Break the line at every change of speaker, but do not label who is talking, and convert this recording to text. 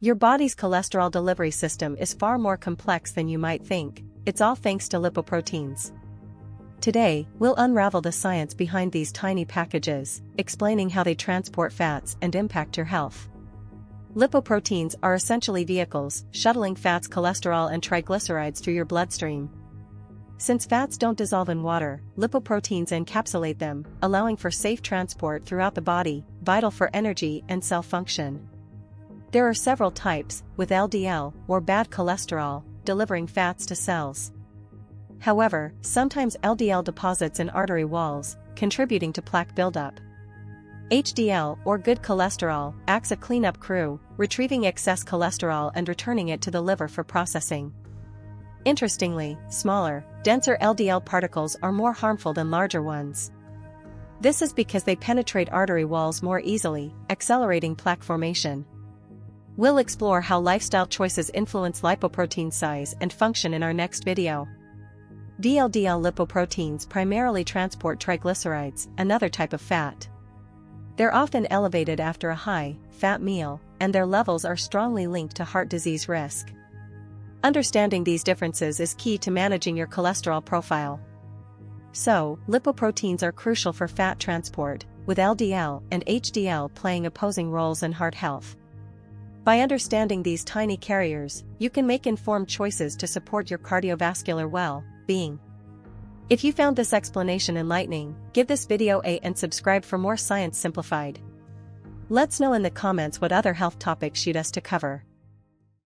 Your body's cholesterol delivery system is far more complex than you might think. It's all thanks to lipoproteins. Today, we'll unravel the science behind these tiny packages, explaining how they transport fats and impact your health. Lipoproteins are essentially vehicles, shuttling fats, cholesterol, and triglycerides through your bloodstream. Since fats don't dissolve in water, lipoproteins encapsulate them, allowing for safe transport throughout the body, vital for energy and cell function. There are several types, with LDL, or bad cholesterol, delivering fats to cells. However, sometimes LDL deposits in artery walls, contributing to plaque buildup. HDL, or good cholesterol, acts a cleanup crew, retrieving excess cholesterol and returning it to the liver for processing. Interestingly, smaller, denser LDL particles are more harmful than larger ones. This is because they penetrate artery walls more easily, accelerating plaque formation. We'll explore how lifestyle choices influence lipoprotein size and function in our next video. VLDL lipoproteins primarily transport triglycerides, another type of fat. They're often elevated after a high-fat meal, and their levels are strongly linked to heart disease risk. Understanding these differences is key to managing your cholesterol profile. So, lipoproteins are crucial for fat transport, with LDL and HDL playing opposing roles in heart health. By understanding these tiny carriers, you can make informed choices to support your cardiovascular well-being. If you found this explanation enlightening, give this video a and subscribe for more Science Simplified. Let's know in the comments what other health topics you'd us to cover.